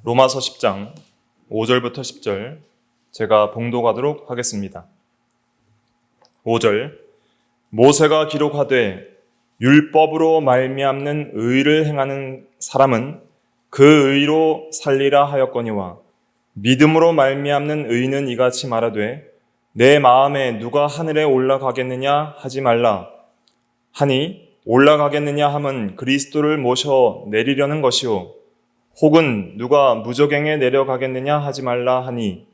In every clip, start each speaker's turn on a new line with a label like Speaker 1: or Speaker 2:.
Speaker 1: 로마서 10장 5절부터 10절 제가 봉독하도록 하겠습니다. 5절 모세가 기록하되 율법으로 말미암는 의를 행하는 사람은 그 의로 살리라 하였거니와 믿음으로 말미암는 의는 이같이 말하되 내 마음에 누가 하늘에 올라가겠느냐 하지 말라 하니 올라가겠느냐 함은 그리스도를 모셔 내리려는 것이요 혹은 누가 무저갱에 내려가겠느냐 하지 말라 하니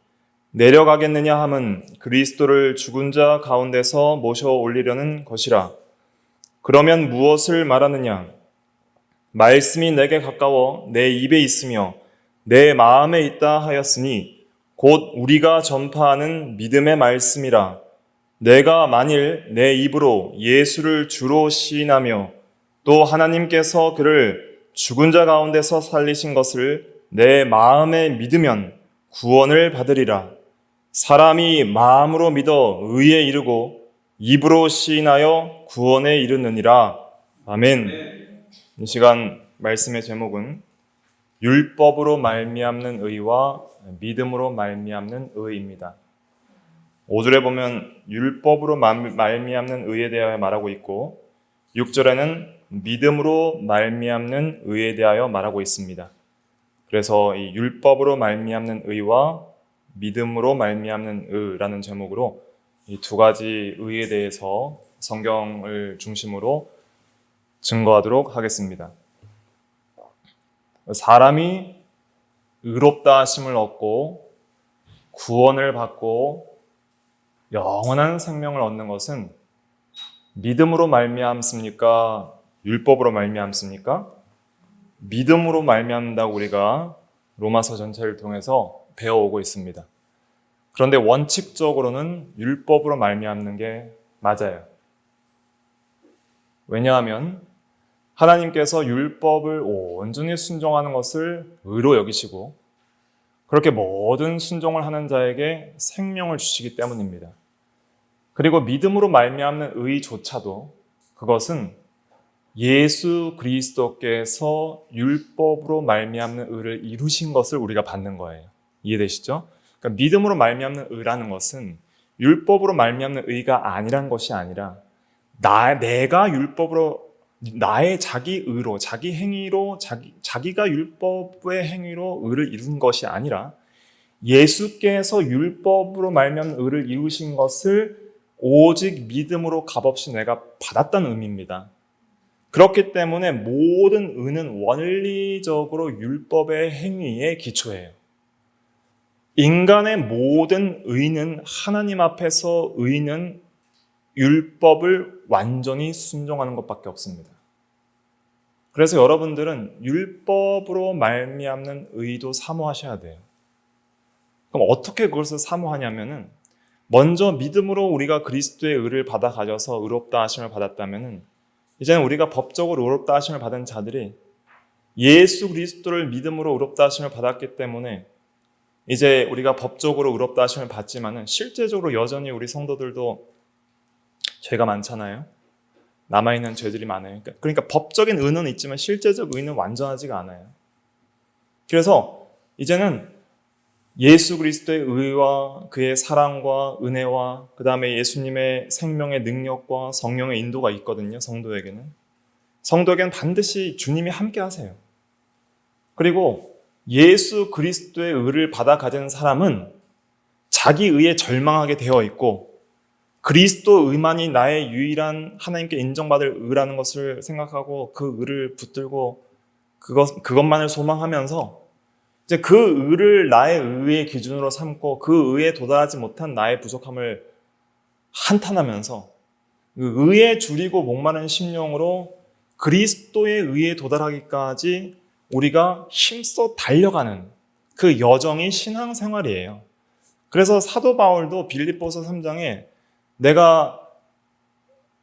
Speaker 1: 내려가겠느냐 함은 그리스도를 죽은 자 가운데서 모셔 올리려는 것이라. 그러면 무엇을 말하느냐? 말씀이 내게 가까워 내 입에 있으며 내 마음에 있다 하였으니 곧 우리가 전파하는 믿음의 말씀이라. 내가 만일 내 입으로 예수를 주로 시인하며 또 하나님께서 그를 죽은 자 가운데서 살리신 것을 내 마음에 믿으면 구원을 받으리라. 사람이 마음으로 믿어 의에 이르고 입으로 시인하여 구원에 이르느니라. 아멘. 이 시간 말씀의 제목은 율법으로 말미암는 의와 믿음으로 말미암는 의입니다. 5절에 보면 율법으로 말미암는 의에 대하여 말하고 있고 6절에는 믿음으로 말미암는 의에 대하여 말하고 있습니다. 그래서 이 율법으로 말미암는 의와 믿음으로 말미암는 의라는 제목으로 이 두 가지 의에 대해서 성경을 중심으로 증거하도록 하겠습니다. 사람이 의롭다 하심을 얻고 구원을 받고 영원한 생명을 얻는 것은 믿음으로 말미암습니까? 율법으로 말미암습니까? 믿음으로 말미암는다고 우리가 로마서 전체를 통해서 배워오고 있습니다. 그런데 원칙적으로는 율법으로 말미암는 게 맞아요. 왜냐하면 하나님께서 율법을 온전히 순종하는 것을 의로 여기시고 그렇게 모든 순종을 하는 자에게 생명을 주시기 때문입니다. 그리고 믿음으로 말미암는 의조차도 그것은 예수 그리스도께서 율법으로 말미암는 의를 이루신 것을 우리가 받는 거예요. 이해되시죠? 그러니까 믿음으로 말미암는 의라는 것은 율법으로 말미암는 의가 아니란 것이 아니라 내가 율법으로 나의 자기 의로 자기 행위로 자기가 율법의 행위로 의를 이룬 것이 아니라 예수께서 율법으로 말미암는 의를 이루신 것을 오직 믿음으로 값없이 내가 받았다는 의미입니다. 그렇기 때문에 모든 의는 원리적으로 율법의 행위에 기초해요. 인간의 모든 의는 하나님 앞에서 의는 율법을 완전히 순종하는 것밖에 없습니다. 그래서 여러분들은 율법으로 말미암는 의도 사모하셔야 돼요. 그럼 어떻게 그것을 사모하냐면은 먼저 믿음으로 우리가 그리스도의 의를 받아 가져서 의롭다 하심을 받았다면은 이제는 우리가 법적으로 의롭다 하심을 받은 자들이 예수 그리스도를 믿음으로 의롭다 하심을 받았기 때문에 이제 우리가 법적으로 의롭다 하심을 받지만은 실제적으로 여전히 우리 성도들도 죄가 많잖아요. 남아있는 죄들이 많아요. 그러니까 법적인 의는 있지만 실제적 의는 완전하지가 않아요. 그래서 이제는 예수 그리스도의 의와 그의 사랑과 은혜와 그 다음에 예수님의 생명의 능력과 성령의 인도가 있거든요. 성도에게는 반드시 주님이 함께 하세요. 그리고 예수 그리스도의 의를 받아 가진 사람은 자기 의에 절망하게 되어 있고 그리스도 의만이 나의 유일한 하나님께 인정받을 의라는 것을 생각하고 그 의를 붙들고 그것만을 소망하면서 이제 그 의를 나의 의의 기준으로 삼고 그 의에 도달하지 못한 나의 부족함을 한탄하면서 그 의에 줄이고 목마른 심령으로 그리스도의 의에 도달하기까지 우리가 힘써 달려가는 그 여정이 신앙생활이에요. 그래서 사도 바울도 빌립보서 3장에 내가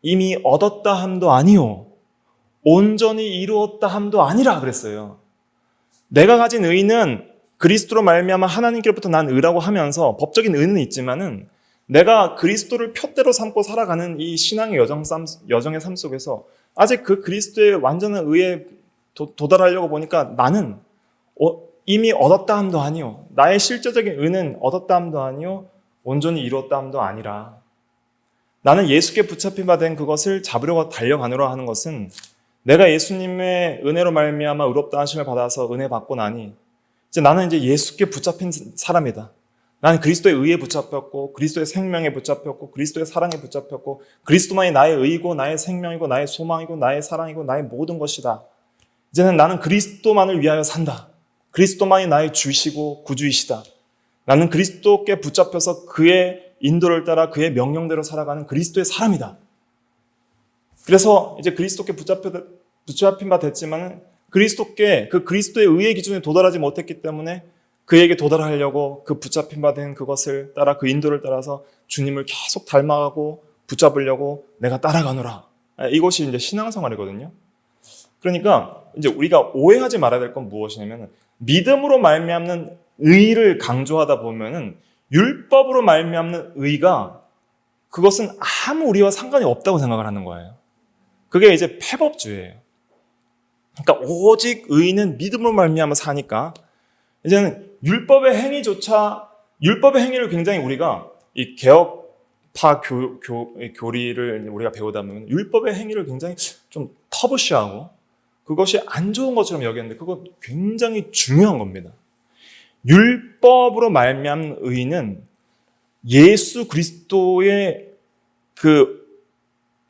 Speaker 1: 이미 얻었다 함도 아니요 온전히 이루었다 함도 아니라 그랬어요. 내가 가진 의는 그리스도로 말미암아 하나님께로부터 난 의라고 하면서 법적인 의는 있지만은 내가 그리스도를 표대로 삼고 살아가는 이 신앙의 여정의 삶 속에서 아직 그 그리스도의 완전한 의에 도달하려고 보니까 나는 이미 얻었다 함도 아니요. 나의 실제적인 은은 얻었다 함도 아니요. 온전히 이루었다 함도 아니라 나는 예수께 붙잡힌 바 된 그것을 잡으려고 달려가노라 하는 것은 내가 예수님의 은혜로 말미암아 의롭다 하심을 받아서 은혜 받고 나니 이제 나는 이제 예수께 붙잡힌 사람이다. 나는 그리스도의 의에 붙잡혔고 그리스도의 생명에 붙잡혔고 그리스도의 사랑에 붙잡혔고 그리스도만이 나의 의이고 나의 생명이고 나의 소망이고 나의 사랑이고 나의 모든 것이다. 이제는 나는 그리스도만을 위하여 산다. 그리스도만이 나의 주시고 구주이시다. 나는 그리스도께 붙잡혀서 그의 인도를 따라 그의 명령대로 살아가는 그리스도의 사람이다. 그래서 이제 그리스도께 붙잡힌 바 됐지만 그리스도께 그 그리스도의 의의 기준에 도달하지 못했기 때문에 그에게 도달하려고 그 붙잡힌 바 된 그것을 따라 그 인도를 따라서 주님을 계속 닮아가고 붙잡으려고 내가 따라가노라. 이것이 이제 신앙생활이거든요. 그러니까 이제 우리가 오해하지 말아야 될 건 무엇이냐면 믿음으로 말미암는 의를 강조하다 보면은 율법으로 말미암는 의가 그것은 아무 우리와 상관이 없다고 생각을 하는 거예요. 그게 이제 패법주의예요. 그러니까 오직 의는 믿음으로 말미암아 사니까 이제는 율법의 행위를 굉장히 우리가 이 개혁파 교리를 우리가 배우다 보면 율법의 행위를 굉장히 좀 터부시하고 그것이 안 좋은 것처럼 여겼는데 그거 굉장히 중요한 겁니다. 율법으로 말미암는 의는 예수 그리스도의 그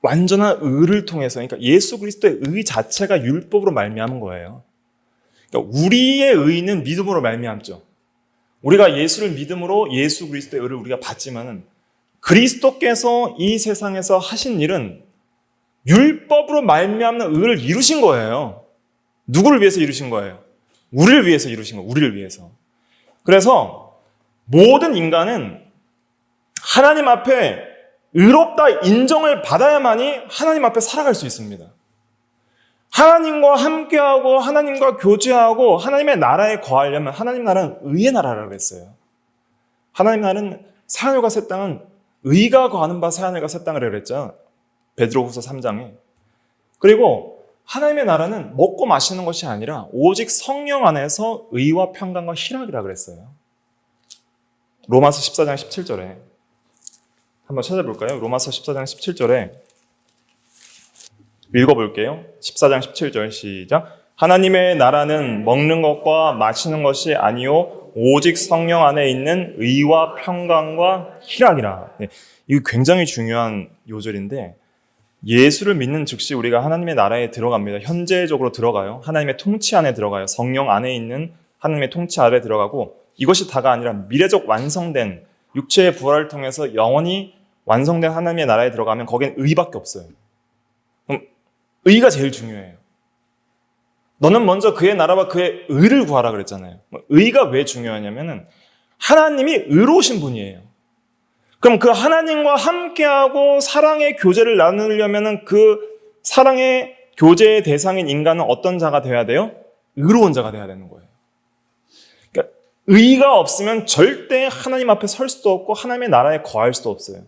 Speaker 1: 완전한 의를 통해서, 그러니까 예수 그리스도의 의 자체가 율법으로 말미암은 거예요. 그러니까 우리의 의는 믿음으로 말미암죠. 우리가 예수를 믿음으로 예수 그리스도의 의를 우리가 받지만은 그리스도께서 이 세상에서 하신 일은 율법으로 말미암는 의를 이루신 거예요. 누구를 위해서 이루신 거예요? 우리를 위해서 이루신 거예요. 우리를 위해서. 그래서 모든 인간은 하나님 앞에 의롭다 인정을 받아야만이 하나님 앞에 살아갈 수 있습니다. 하나님과 함께하고 하나님과 교제하고 하나님의 나라에 거하려면 하나님 나라는 의의 나라라고 했어요. 하나님 나라는 새하늘과 새 땅은 의가 거하는 바 새하늘과 새 땅이라고 그랬죠. 베드로후서 3장에. 그리고 하나님의 나라는 먹고 마시는 것이 아니라 오직 성령 안에서 의와 평강과 희락이라고 그랬어요. 로마서 14장 17절에 한번 찾아볼까요? 로마서 14장 17절에 읽어볼게요. 14장 17절 시작. 하나님의 나라는 먹는 것과 마시는 것이 아니요 오직 성령 안에 있는 의와 평강과 희락이라. 네, 이거 굉장히 중요한 요절인데 예수를 믿는 즉시 우리가 하나님의 나라에 들어갑니다. 현재적으로 들어가요. 하나님의 통치 안에 들어가요. 성령 안에 있는 하나님의 통치 아래 들어가고 이것이 다가 아니라 미래적 완성된 육체의 부활을 통해서 영원히 완성된 하나님의 나라에 들어가면 거기엔 의밖에 없어요. 그럼 의가 제일 중요해요. 너는 먼저 그의 나라와 그의 의를 구하라 그랬잖아요. 의가 왜 중요하냐면은 하나님이 의로우신 분이에요. 그럼 그 하나님과 함께하고 사랑의 교제를 나누려면은 그 사랑의 교제의 대상인 인간은 어떤 자가 되어야 돼요? 의로운 자가 되어야 되는 거예요. 그러니까 의가 없으면 절대 하나님 앞에 설 수도 없고 하나님의 나라에 거할 수도 없어요.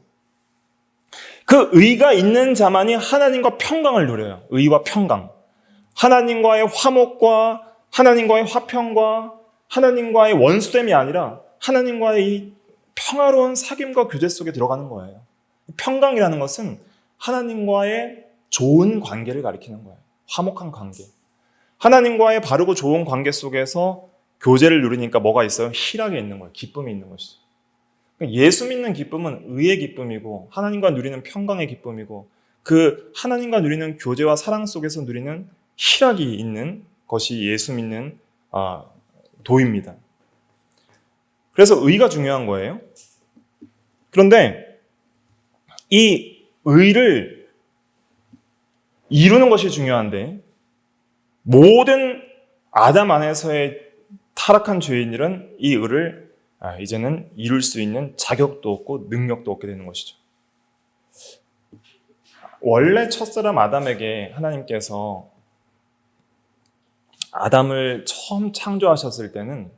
Speaker 1: 그 의가 있는 자만이 하나님과 평강을 누려요. 의와 평강. 하나님과의 화목과 하나님과의 화평과 하나님과의 원수됨이 아니라 하나님과의 이 평화로운 사귐과 교제 속에 들어가는 거예요. 평강이라는 것은 하나님과의 좋은 관계를 가리키는 거예요. 화목한 관계. 하나님과의 바르고 좋은 관계 속에서 교제를 누리니까 뭐가 있어요? 희락이 있는 거예요. 기쁨이 있는 것이죠. 예수 믿는 기쁨은 의의 기쁨이고 하나님과 누리는 평강의 기쁨이고 그 하나님과 누리는 교제와 사랑 속에서 누리는 희락이 있는 것이 예수 믿는 도입니다. 그래서 의가 중요한 거예요. 그런데 이 의를 이루는 것이 중요한데 모든 아담 안에서의 타락한 죄인들은 이 의를 이제는 이룰 수 있는 자격도 없고 능력도 없게 되는 것이죠. 원래 첫사람 아담에게 하나님께서 아담을 처음 창조하셨을 때는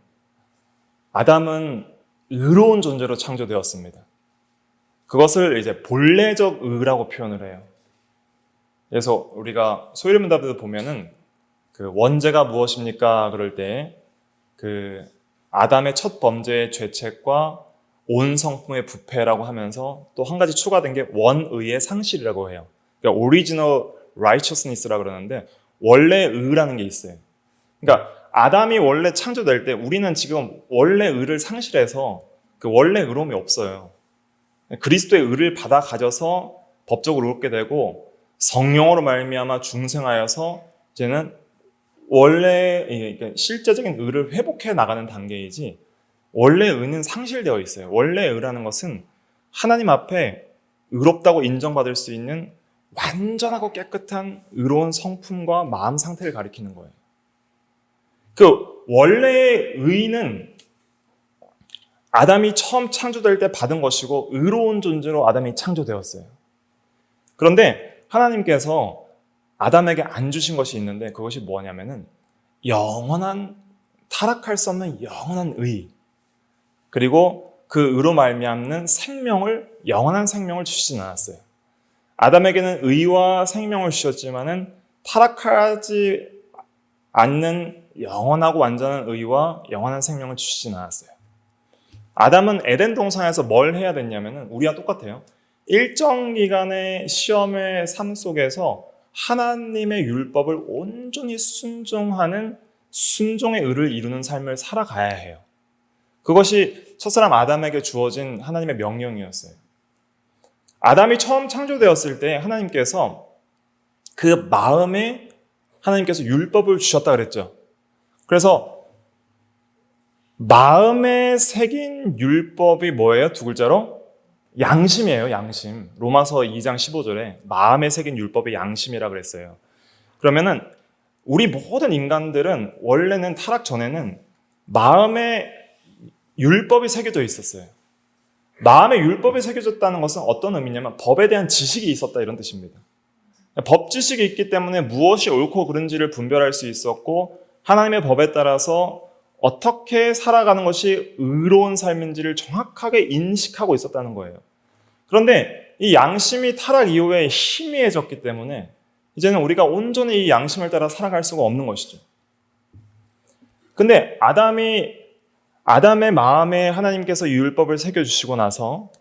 Speaker 1: 아담은 의로운 존재로 창조되었습니다. 그것을 이제 본래적 의라고 표현을 해요. 그래서 우리가 소위문답에도 보면은 그 원죄가 무엇입니까? 그럴 때 그 아담의 첫 범죄의 죄책과 온 성품의 부패라고 하면서 또 한 가지 추가된 게 원의의 상실이라고 해요. 그러니까 original righteousness라고 그러는데 원래 의라는 게 있어요. 그러니까 아담이 원래 창조될 때 우리는 지금 원래 의를 상실해서 그 원래 의로움이 없어요. 그리스도의 의를 받아 가져서 법적으로 의롭게 되고 성령으로 말미암아 중생하여서 이제는 원래 그러니까 실제적인 의를 회복해 나가는 단계이지 원래 의는 상실되어 있어요. 원래 의라는 것은 하나님 앞에 의롭다고 인정받을 수 있는 완전하고 깨끗한 의로운 성품과 마음 상태를 가리키는 거예요. 그 원래의 의는 아담이 처음 창조될 때 받은 것이고 의로운 존재로 아담이 창조되었어요. 그런데 하나님께서 아담에게 안 주신 것이 있는데 그것이 뭐냐면은 영원한 타락할 수 없는 영원한 의 그리고 그 의로 말미암는 영원한 생명을 주시진 않았어요. 아담에게는 의와 생명을 주셨지만은 타락하지 않는 영원하고 완전한 의와 영원한 생명을 주시진 않았어요. 아담은 에덴 동산에서 뭘 해야 됐냐면은 우리와 똑같아요. 일정 기간의 시험의 삶 속에서 하나님의 율법을 온전히 순종하는 순종의 의를 이루는 삶을 살아가야 해요. 그것이 첫사람 아담에게 주어진 하나님의 명령이었어요. 아담이 처음 창조되었을 때 하나님께서 그 마음에 하나님께서 율법을 주셨다 그랬죠. 그래서 마음에 새긴 율법이 뭐예요? 두 글자로? 양심이에요, 양심. 로마서 2장 15절에 마음에 새긴 율법이 양심이라 그랬어요. 그러면은 우리 모든 인간들은 원래는 타락 전에는 마음에 율법이 새겨져 있었어요. 마음에 율법이 새겨졌다는 것은 어떤 의미냐면 법에 대한 지식이 있었다 이런 뜻입니다. 법 지식이 있기 때문에 무엇이 옳고 그른지를 분별할 수 있었고 하나님의 법에 따라서 어떻게 살아가는 것이 의로운 삶인지를 정확하게 인식하고 있었다는 거예요. 그런데 이 양심이 타락 이후에 희미해졌기 때문에 이제는 우리가 온전히 이 양심을 따라 살아갈 수가 없는 것이죠. 근데 아담의 마음에 하나님께서 율법을 새겨주시고 나서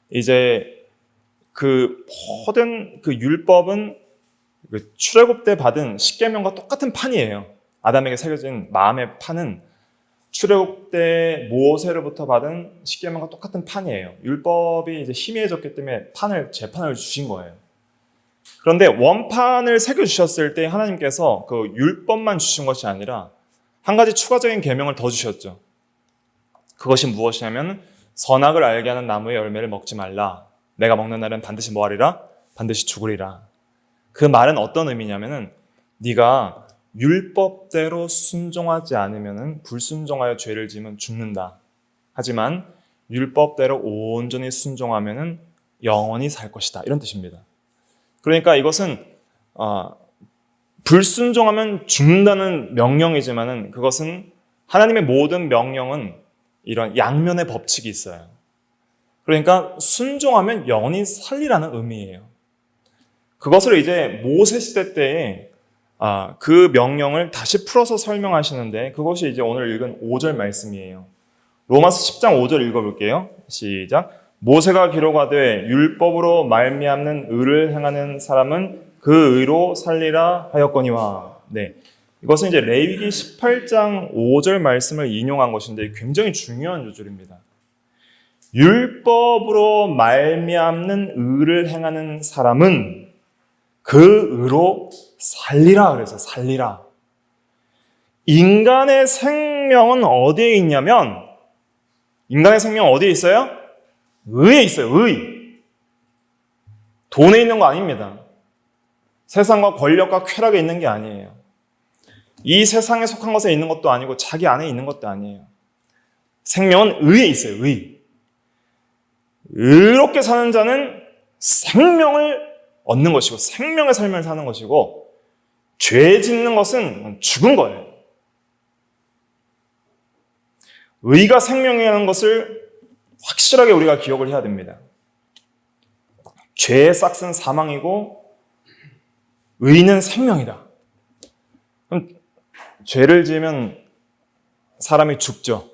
Speaker 1: 이제 그 모든 그 율법은 출애굽 때 받은 십계명과 똑같은 판이에요. 아담에게 새겨진 마음의 판은 출애굽 때 모세로부터 받은 십계명과 똑같은 판이에요. 율법이 이제 희미해졌기 때문에 재판을 주신 거예요. 그런데 원판을 새겨주셨을 때 하나님께서 그 율법만 주신 것이 아니라 한 가지 추가적인 계명을 더 주셨죠. 그것이 무엇이냐면 선악을 알게 하는 나무의 열매를 먹지 말라. 내가 먹는 날은 반드시 뭐하리라? 반드시 죽으리라. 그 말은 어떤 의미냐면은 네가 율법대로 순종하지 않으면 불순종하여 죄를 지으면 죽는다. 하지만 율법대로 온전히 순종하면 영원히 살 것이다. 이런 뜻입니다. 그러니까 이것은 불순종하면 죽는다는 명령이지만은 그것은 하나님의 모든 명령은 이런 양면의 법칙이 있어요. 그러니까 순종하면 영원히 살리라는 의미예요. 그것을 이제 모세 시대 때에 그 명령을 다시 풀어서 설명하시는데 그것이 이제 오늘 읽은 5절 말씀이에요. 로마서 10장 5절 읽어볼게요. 시작. 모세가 기록하되 율법으로 말미암는 의를 행하는 사람은 그 의로 살리라 하였거니와. 네, 이것은 이제 레위기 18장 5절 말씀을 인용한 것인데 굉장히 중요한 요절입니다. 율법으로 말미암는 의를 행하는 사람은 그 의로 살리라 그래서 살리라. 인간의 생명은 어디에 있냐면 인간의 생명은 어디에 있어요? 의에 있어요. 의. 돈에 있는 거 아닙니다. 세상과 권력과 쾌락에 있는 게 아니에요. 이 세상에 속한 것에 있는 것도 아니고 자기 안에 있는 것도 아니에요. 생명은 의에 있어요. 의. 의롭게 사는 자는 생명을 얻는 것이고 생명의 삶을 사는 것이고 죄 짓는 것은 죽은 거예요. 의가 생명이라는 것을 확실하게 우리가 기억을 해야 됩니다. 죄의 싹은 사망이고 의는 생명이다. 그럼 죄를 지으면 사람이 죽죠.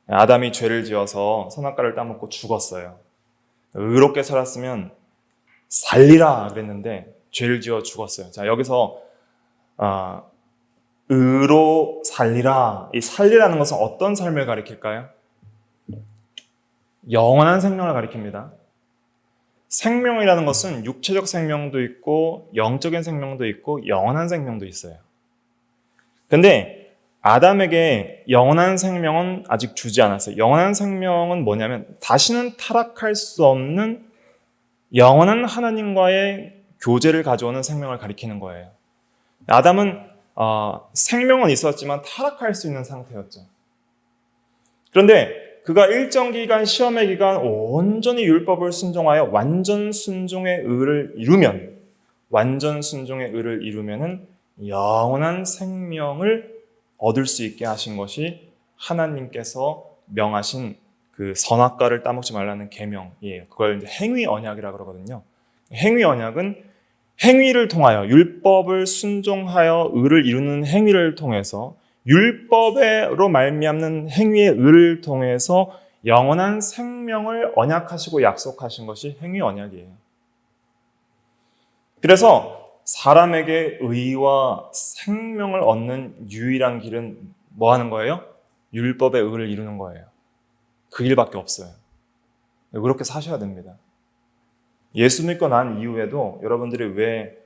Speaker 1: 아담이 죄를 지어서 선악과를 따먹고 죽었어요. 의롭게 살았으면 살리라 그랬는데 죄를 지어 죽었어요. 자, 여기서 의로 살리라. 이 살리라는 것은 어떤 삶을 가리킬까요? 영원한 생명을 가리킵니다. 생명이라는 것은 육체적 생명도 있고 영적인 생명도 있고 영원한 생명도 있어요. 근데 아담에게 영원한 생명은 아직 주지 않았어요. 영원한 생명은 뭐냐면 다시는 타락할 수 없는 영원한 하나님과의 교제를 가져오는 생명을 가리키는 거예요. 아담은 생명은 있었지만 타락할 수 있는 상태였죠. 그런데 그가 일정 기간, 시험의 기간 온전히 율법을 순종하여 완전 순종의 의를 이루면은 영원한 생명을 얻을 수 있게 하신 것이 하나님께서 명하신 그 선악과를 따먹지 말라는 계명이에요. 그걸 이제 행위 언약이라고 그러거든요. 행위 언약은 행위를 통하여 율법을 순종하여 의를 이루는 행위를 통해서 율법으로 말미암는 행위의 의를 통해서 영원한 생명을 언약하시고 약속하신 것이 행위 언약이에요. 그래서 사람에게 의와 생명을 얻는 유일한 길은 뭐 하는 거예요? 율법의 의를 이루는 거예요. 그 길밖에 없어요. 그렇게 사셔야 됩니다. 예수 믿고 난 이후에도 여러분들이 왜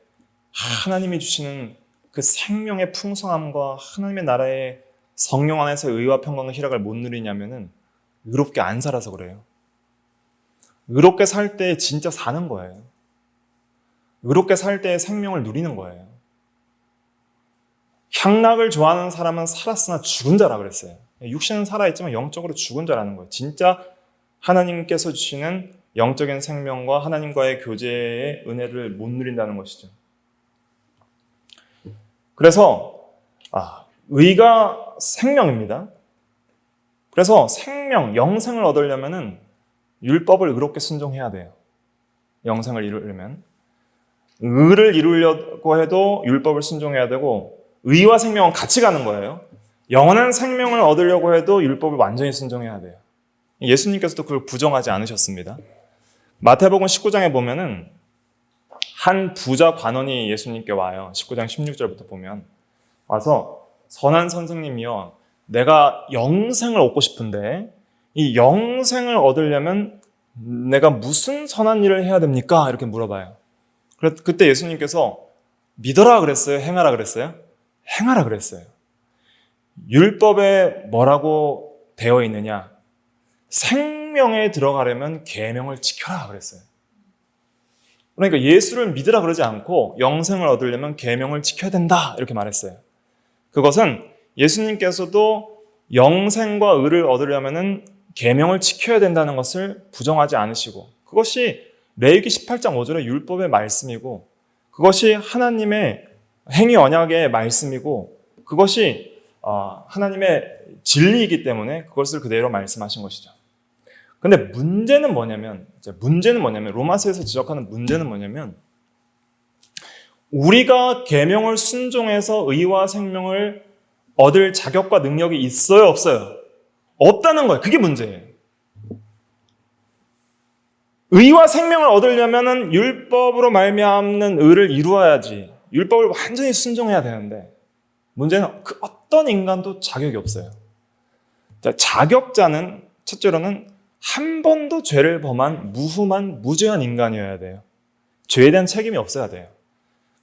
Speaker 1: 하나님이 주시는 그 생명의 풍성함과 하나님의 나라의 성령 안에서 의와 평강과 희락을 못 누리냐면은 의롭게 안 살아서 그래요. 의롭게 살 때 진짜 사는 거예요. 의롭게 살 때 생명을 누리는 거예요. 향락을 좋아하는 사람은 살았으나 죽은 자라 그랬어요. 육신은 살아있지만 영적으로 죽은 자라는 거예요. 진짜 하나님께서 주시는 영적인 생명과 하나님과의 교제의 은혜를 못 누린다는 것이죠. 그래서 의가 생명입니다. 그래서 생명, 영생을 얻으려면은 율법을 의롭게 순종해야 돼요. 영생을 이루려면 의를 이루려고 해도 율법을 순종해야 되고 의와 생명은 같이 가는 거예요. 영원한 생명을 얻으려고 해도 율법을 완전히 순종해야 돼요. 예수님께서도 그걸 부정하지 않으셨습니다. 마태복음 19장에 보면은 한 부자 관원이 예수님께 와요. 19장 16절부터 보면 와서 선한 선생님이여 내가 영생을 얻고 싶은데 이 영생을 얻으려면 내가 무슨 선한 일을 해야 됩니까? 이렇게 물어봐요. 그때 예수님께서 믿어라 그랬어요? 행하라 그랬어요? 행하라 그랬어요. 율법에 뭐라고 되어 있느냐? 생명에 들어가려면 계명을 지켜라 그랬어요. 그러니까 예수를 믿으라 그러지 않고 영생을 얻으려면 계명을 지켜야 된다 이렇게 말했어요. 그것은 예수님께서도 영생과 의를 얻으려면 계명을 지켜야 된다는 것을 부정하지 않으시고 그것이 레위기 18장 5절의 율법의 말씀이고 그것이 하나님의 행위 언약의 말씀이고 그것이 하나님의 진리이기 때문에 그것을 그대로 말씀하신 것이죠. 근데 문제는 뭐냐면 로마서에서 지적하는 문제는 뭐냐면 우리가 계명을 순종해서 의와 생명을 얻을 자격과 능력이 있어요, 없어요? 없다는 거예요. 그게 문제예요. 의와 생명을 얻으려면 율법으로 말미암는 의를 이루어야지. 율법을 완전히 순종해야 되는데 문제는 그 어떤 인간도 자격이 없어요. 자격자는 첫째로는 한 번도 죄를 범한 무흠한 무죄한 인간이어야 돼요. 죄에 대한 책임이 없어야 돼요.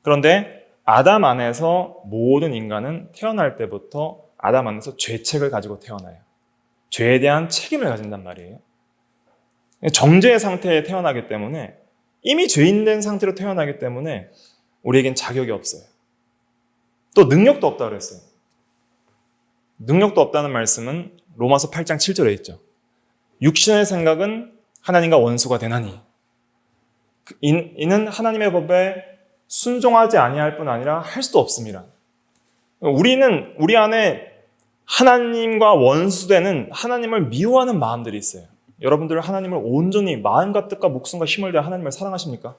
Speaker 1: 그런데 아담 안에서 모든 인간은 태어날 때부터 아담 안에서 죄책을 가지고 태어나요. 죄에 대한 책임을 가진단 말이에요. 정죄의 상태에 태어나기 때문에 이미 죄인된 상태로 태어나기 때문에 우리에겐 자격이 없어요. 또 능력도 없다고 그랬어요. 능력도 없다는 말씀은 로마서 8장 7절에 있죠. 육신의 생각은 하나님과 원수가 되나니 이는 하나님의 법에 순종하지 아니할 뿐 아니라 할 수도 없습니다. 우리 안에 하나님과 원수되는 하나님을 미워하는 마음들이 있어요. 여러분들 하나님을 온전히 마음과 뜻과 목숨과 힘을 다해 하나님을 사랑하십니까?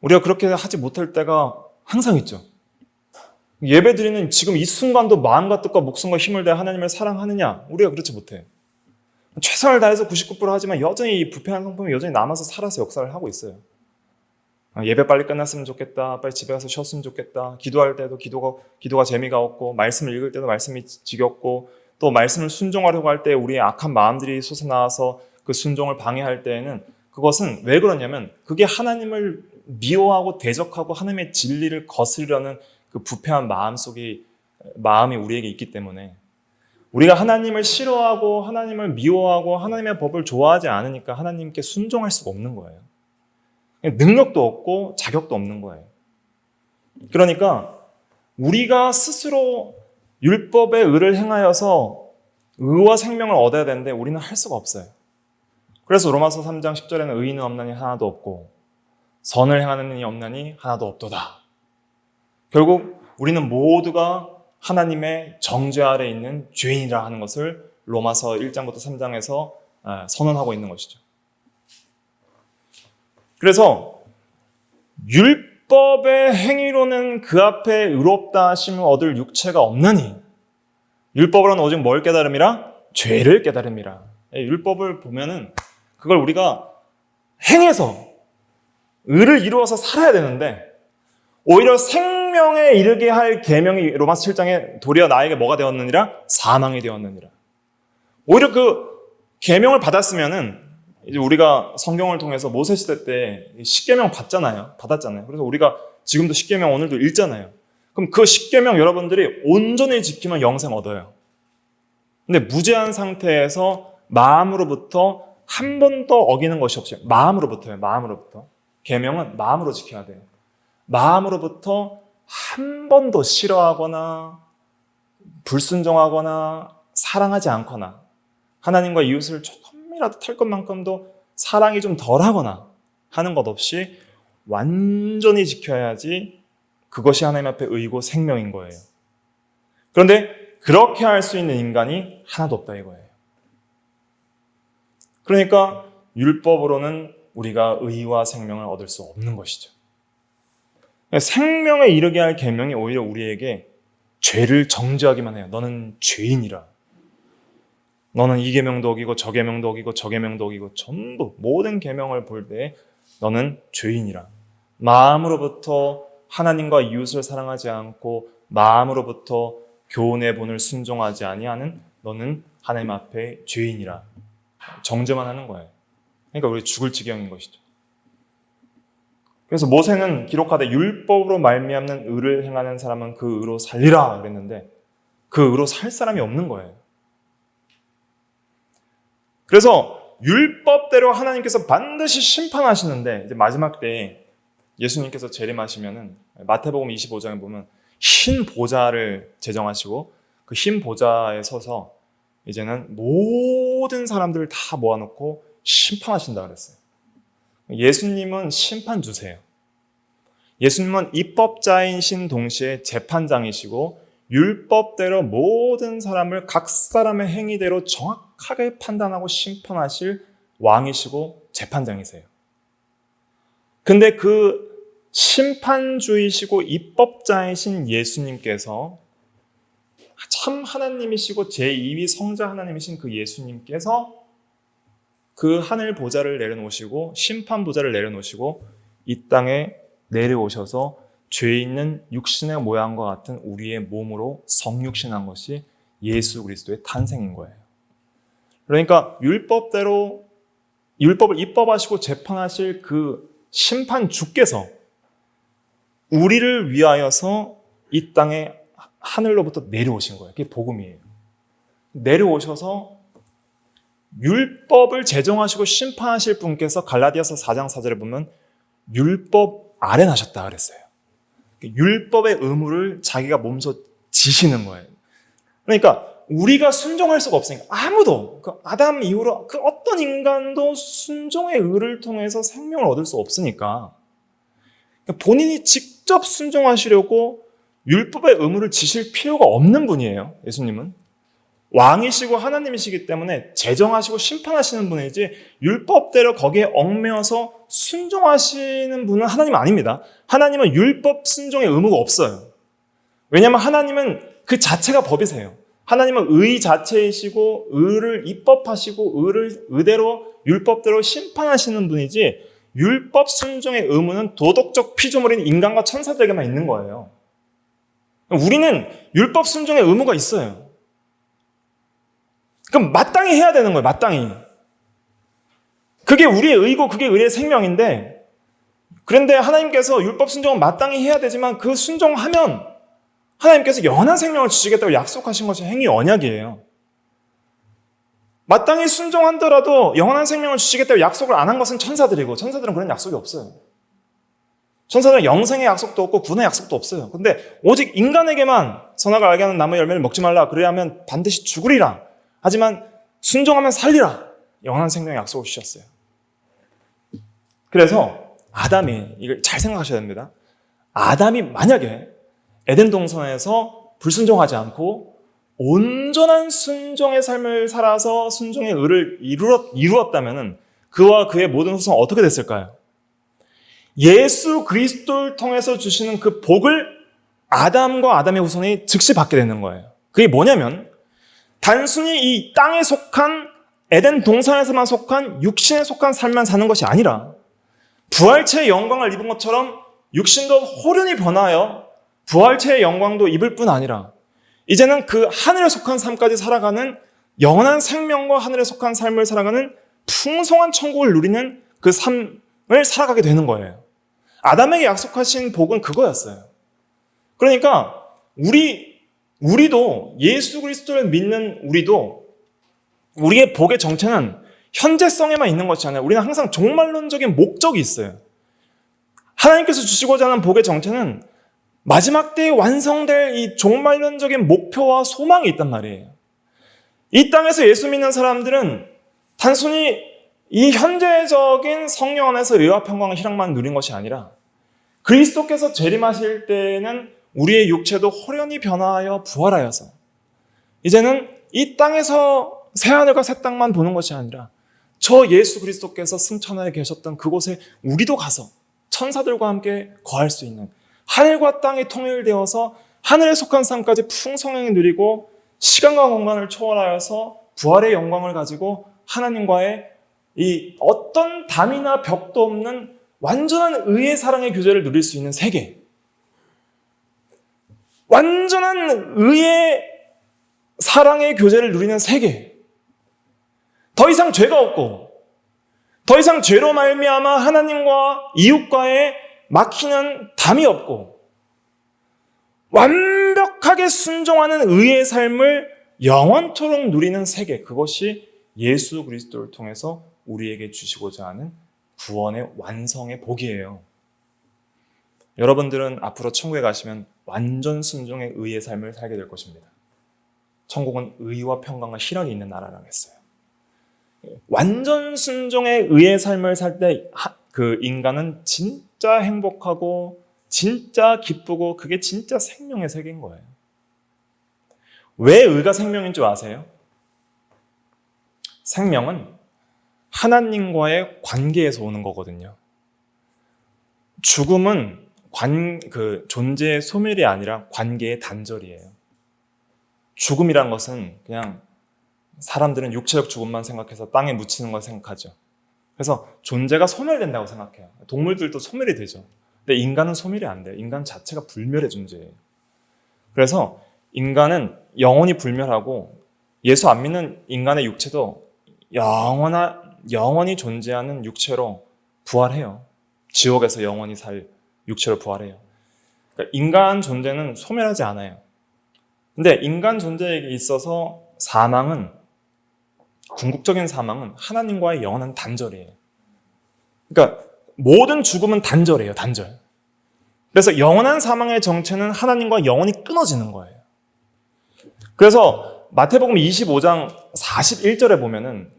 Speaker 1: 우리가 그렇게 하지 못할 때가 항상 있죠. 예배드리는 지금 이 순간도 마음과 뜻과 목숨과 힘을 다해 하나님을 사랑하느냐? 우리가 그렇지 못해. 최선을 다해서 99% 하지만 여전히 이 부패한 성품이 여전히 남아서 살아서 역사를 하고 있어요. 예배 빨리 끝났으면 좋겠다. 빨리 집에 가서 쉬었으면 좋겠다. 기도할 때도 기도가 재미가 없고, 말씀을 읽을 때도 말씀이 지겹고, 또 말씀을 순종하려고 할 때 우리의 악한 마음들이 솟아나와서 그 순종을 방해할 때에는 그것은 왜 그러냐면 그게 하나님을 미워하고 대적하고 하나님의 진리를 거스르려는 그 부패한 마음이 우리에게 있기 때문에, 우리가 하나님을 싫어하고 하나님을 미워하고 하나님의 법을 좋아하지 않으니까 하나님께 순종할 수가 없는 거예요. 능력도 없고 자격도 없는 거예요. 그러니까 우리가 스스로 율법의 의를 행하여서 의와 생명을 얻어야 되는데 우리는 할 수가 없어요. 그래서 로마서 3장 10절에는 의인은 없나니 하나도 없고 선을 행하는 이는 없나니 하나도 없도다. 결국 우리는 모두가 하나님의 정죄 아래 있는 죄인이라 하는 것을 로마서 1장부터 3장에서 선언하고 있는 것이죠. 그래서 율법의 행위로는 그 앞에 의롭다 하심을 얻을 육체가 없나니, 율법으로는 오직 뭘 깨달음이라? 죄를 깨달음이라. 율법을 보면은 그걸 우리가 행해서 의를 이루어서 살아야 되는데, 오히려 생명에 이르게 할 계명이 로마서 7장에 도리어 나에게 뭐가 되었느니라? 사망이 되었느니라. 오히려 그 계명을 받았으면은 이제 우리가 성경을 통해서 모세 시대 때 십계명 받았잖아요. 그래서 우리가 지금도 십계명 오늘도 읽잖아요. 그럼 그 십계명 여러분들이 온전히 지키면 영생 얻어요. 근데 무죄한 상태에서 마음으로부터 한 번도 어기는 것이 없어요. 마음으로부터요. 계명은 마음으로 지켜야 돼요. 마음으로부터 한 번도 싫어하거나 불순종하거나 사랑하지 않거나 하나님과 이웃을 조금이라도 탈 것만큼도 사랑이 좀 덜하거나 하는 것 없이 완전히 지켜야지 그것이 하나님 앞에 의고 생명인 거예요. 그런데 그렇게 할 수 있는 인간이 하나도 없다 이거예요. 그러니까 율법으로는 우리가 의와 생명을 얻을 수 없는 것이죠. 생명에 이르게 할 계명이 오히려 우리에게 죄를 정죄하기만 해요. 너는 죄인이라. 너는 이 계명도 어기고 저 계명도 어기고 저 계명도 어기고 전부 모든 계명을 볼 때 너는 죄인이라. 마음으로부터 하나님과 이웃을 사랑하지 않고 마음으로부터 교훈의 본을 순종하지 아니하는 너는 하나님 앞에 죄인이라. 정죄만 하는 거예요. 그러니까 우리 죽을 지경인 것이죠. 그래서 모세는 기록하되 율법으로 말미암는 의를 행하는 사람은 그 의로 살리라 그랬는데 그 의로 살 사람이 없는 거예요. 그래서 율법대로 하나님께서 반드시 심판하시는데 이제 마지막 때에 예수님께서 재림하시면은 마태복음 25장에 보면 흰 보좌를 제정하시고 그 흰 보좌에 서서 이제는 모든 사람들을 다 모아놓고 심판하신다 그랬어요. 예수님은 심판주세요. 예수님은 입법자이신 동시에 재판장이시고 율법대로 모든 사람을 각 사람의 행위대로 정확하게 판단하고 심판하실 왕이시고 재판장이세요. 근데 그 심판주이시고 입법자이신 예수님께서 참 하나님이시고 제2위 성자 하나님이신 그 예수님께서 그 하늘 보좌를 내려놓으시고 심판 보좌를 내려놓으시고 이 땅에 내려오셔서 죄 있는 육신의 모양과 같은 우리의 몸으로 성육신한 것이 예수 그리스도의 탄생인 거예요. 그러니까 율법대로 율법을 입법하시고 재판하실 그 심판주께서 우리를 위하여서 이 땅에 하늘로부터 내려오신 거예요. 그게 복음이에요. 내려오셔서 율법을 제정하시고 심판하실 분께서 갈라디아서 4장 4절에 보면 율법 아래 나셨다 그랬어요. 율법의 의무를 자기가 몸소 지시는 거예요. 그러니까 우리가 순종할 수가 없으니까 아무도 그 아담 이후로 그 어떤 인간도 순종의 의를 통해서 생명을 얻을 수 없으니까 본인이 직접 순종하시려고 율법의 의무를 지실 필요가 없는 분이에요. 예수님은 왕이시고 하나님이시기 때문에 제정하시고 심판하시는 분이지 율법대로 거기에 얽매여서 순종하시는 분은 하나님 아닙니다. 하나님은 율법 순종의 의무가 없어요. 왜냐하면 하나님은 그 자체가 법이세요. 하나님은 의 자체이시고 의를 입법하시고 의를 의대로 율법대로 심판하시는 분이지 율법 순종의 의무는 도덕적 피조물인 인간과 천사들에게만 있는 거예요. 우리는 율법 순종의 의무가 있어요. 그럼 마땅히 해야 되는 거예요. 마땅히. 그게 우리의 의고 그게 우리의 생명인데 그런데 하나님께서 율법 순종은 마땅히 해야 되지만 그 순종하면 하나님께서 영원한 생명을 주시겠다고 약속하신 것이 행위 언약이에요. 마땅히 순종하더라도 영원한 생명을 주시겠다고 약속을 안 한 것은 천사들이고 천사들은 그런 약속이 없어요. 천사들은 영생의 약속도 없고 구원의 약속도 없어요. 근데 오직 인간에게만 선악을 알게 하는 나무의 열매를 먹지 말라. 그래야 하면 반드시 죽으리라. 하지만 순종하면 살리라. 영원한 생명의 약속을 주셨어요. 그래서 아담이 이걸 잘 생각하셔야 됩니다. 아담이 만약에 에덴 동산에서 불순종하지 않고 온전한 순종의 삶을 살아서 순종의 의를 이루었다면 그와 그의 모든 후손은 어떻게 됐을까요? 예수 그리스도를 통해서 주시는 그 복을 아담과 아담의 후손이 즉시 받게 되는 거예요. 그게 뭐냐면 단순히 이 땅에 속한 에덴 동산에서만 속한 육신에 속한 삶만 사는 것이 아니라 부활체의 영광을 입은 것처럼 육신도 호련히 변하여 부활체의 영광도 입을 뿐 아니라 이제는 그 하늘에 속한 삶까지 살아가는 영원한 생명과 하늘에 속한 삶을 살아가는 풍성한 천국을 누리는 그 삶을 살아가게 되는 거예요. 아담에게 약속하신 복은 그거였어요. 그러니까 우리도 예수 그리스도를 믿는 우리도 우리의 복의 정체는 현재성에만 있는 것이 아니라 우리는 항상 종말론적인 목적이 있어요. 하나님께서 주시고자 하는 복의 정체는 마지막 때에 완성될 이 종말론적인 목표와 소망이 있단 말이에요. 이 땅에서 예수 믿는 사람들은 단순히 이 현재적인 성령 안에서 의와 평강과 희락만 누린 것이 아니라 그리스도께서 재림하실 때에는 우리의 육체도 호련히 변화하여 부활하여서 이제는 이 땅에서 새하늘과 새 땅만 보는 것이 아니라 저 예수 그리스도께서 승천하에 계셨던 그곳에 우리도 가서 천사들과 함께 거할 수 있는 하늘과 땅이 통일되어서 하늘에 속한 삶까지 풍성하게 누리고 시간과 공간을 초월하여서 부활의 영광을 가지고 하나님과의 이 어떤 담이나 벽도 없는 완전한 의의 사랑의 교제를 누릴 수 있는 세계, 완전한 의의 사랑의 교제를 누리는 세계, 더 이상 죄가 없고 더 이상 죄로 말미암아 하나님과 이웃과의 막히는 담이 없고 완벽하게 순종하는 의의 삶을 영원토록 누리는 세계, 그것이 예수 그리스도를 통해서 우리에게 주시고자 하는 구원의 완성의 복이에요. 여러분들은 앞으로 천국에 가시면 완전 순종의 의의 삶을 살게 될 것입니다. 천국은 의와 평강과 희락이 있는 나라라고 했어요. 완전 순종의 의의 삶을 살 때 그 인간은 진짜 행복하고 진짜 기쁘고 그게 진짜 생명의 세계인 거예요. 왜 의가 생명인 줄 아세요? 생명은 하나님과의 관계에서 오는 거거든요. 죽음은 존재의 소멸이 아니라 관계의 단절이에요. 죽음이란 것은 그냥 사람들은 육체적 죽음만 생각해서 땅에 묻히는 걸 생각하죠. 그래서 존재가 소멸된다고 생각해요. 동물들도 소멸이 되죠. 근데 인간은 소멸이 안 돼요. 인간 자체가 불멸의 존재예요. 그래서 인간은 영원히 불멸하고 예수 안 믿는 인간의 육체도 영원히 존재하는 육체로 부활해요. 지옥에서 영원히 살 육체로 부활해요. 그러니까 인간 존재는 소멸하지 않아요. 근데 인간 존재에 있어서 궁극적인 사망은 하나님과의 영원한 단절이에요. 그러니까 모든 죽음은 단절이에요. 단절. 그래서 영원한 사망의 정체는 하나님과 영원히 끊어지는 거예요. 그래서 마태복음 25장 41절에 보면은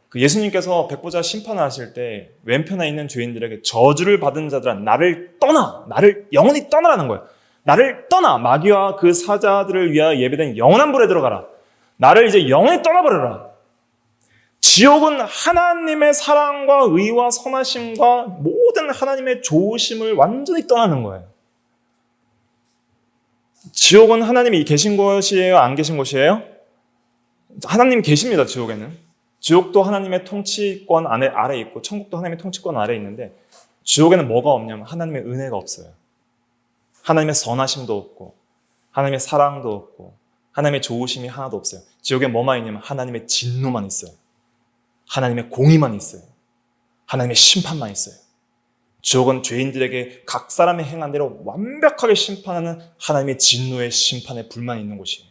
Speaker 1: 그 예수님께서 백보자 심판을 하실 때 왼편에 있는 죄인들에게 저주를 받은 자들아 나를 영원히 떠나라는 거예요. 나를 떠나, 마귀와 그 사자들을 위하여 예배된 영원한 불에 들어가라. 나를 이제 영원히 떠나버려라. 지옥은 하나님의 사랑과 의와 선하심과 모든 하나님의 좋으심을 완전히 떠나는 거예요. 지옥은 하나님이 계신 곳이에요? 안 계신 곳이에요? 하나님 계십니다, 지옥에는. 지옥도 하나님의 통치권 아래 있고 천국도 하나님의 통치권 아래 있는데 지옥에는 뭐가 없냐면 하나님의 은혜가 없어요. 하나님의 선하심도 없고 하나님의 사랑도 없고 하나님의 좋으심이 하나도 없어요. 지옥에 뭐만 있냐면 하나님의 진노만 있어요. 하나님의 공의만 있어요. 하나님의 심판만 있어요. 지옥은 죄인들에게 각 사람의 행한 대로 완벽하게 심판하는 하나님의 진노의 심판에 불만이 있는 곳이에요.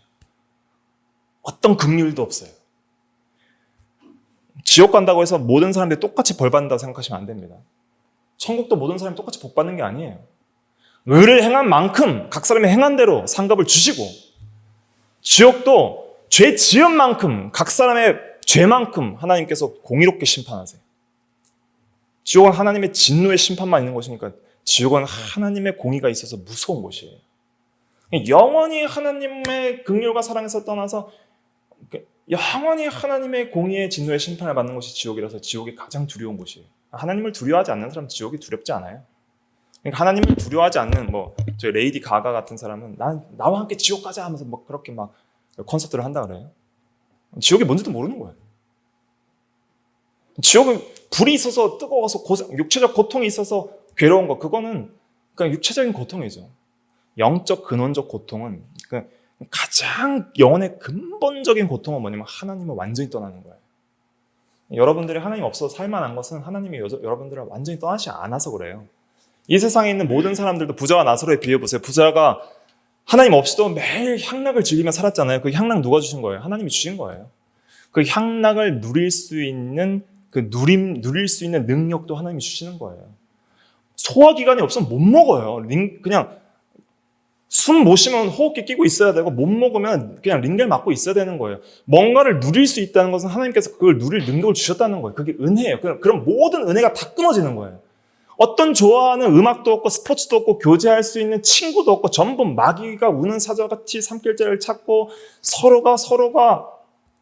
Speaker 1: 어떤 긍휼도 없어요. 지옥 간다고 해서 모든 사람들이 똑같이 벌 받는다고 생각하시면 안 됩니다. 천국도 모든 사람이 똑같이 복 받는 게 아니에요. 의를 행한 만큼 각 사람의 행한 대로 상급을 주시고, 지옥도 죄 지은 만큼 각 사람의 죄만큼 하나님께서 공의롭게 심판하세요. 지옥은 하나님의 진노의 심판만 있는 곳이니까 지옥은 하나님의 공의가 있어서 무서운 곳이에요. 영원히 하나님의 긍휼과 사랑에서 떠나서 영원히 하나님의 공의의 진노의 심판을 받는 것이 지옥이라서 지옥이 가장 두려운 곳이에요. 하나님을 두려워하지 않는 사람은 지옥이 두렵지 않아요. 그러니까 하나님을 두려워하지 않는 저희 레이디 가가 같은 사람은 나와 함께 지옥 가자 하면서 그렇게 막 콘서트를 한다 그래요. 지옥이 뭔지도 모르는 거예요. 지옥은 불이 있어서 뜨거워서 육체적 고통이 있어서 괴로운 거, 그거는 그냥 육체적인 고통이죠. 영적 근원적 고통은 가장 영혼의 근본적인 고통은 뭐냐면 하나님을 완전히 떠나는 거예요. 여러분들이 하나님 없어서 살만한 것은 하나님이 여러분들을 완전히 떠나지 않아서 그래요. 이 세상에 있는 모든 사람들도 부자와 나사로에 비해보세요. 부자가 하나님 없이도 매일 향락을 즐기며 살았잖아요. 그 향락 누가 주신 거예요? 하나님이 주신 거예요. 그 향락을 누릴 수 있는 누릴 수 있는 능력도 하나님이 주시는 거예요. 소화기관이 없으면 못 먹어요. 그냥 숨 못 쉬면 호흡기 끼고 있어야 되고 못 먹으면 그냥 링겔 맞고 있어야 되는 거예요. 뭔가를 누릴 수 있다는 것은 하나님께서 그걸 누릴 능력을 주셨다는 거예요. 그게 은혜예요. 그럼 모든 은혜가 다 끊어지는 거예요. 어떤 좋아하는 음악도 없고 스포츠도 없고 교제할 수 있는 친구도 없고 전부 마귀가 우는 사자같이 삼킬자를 찾고 서로가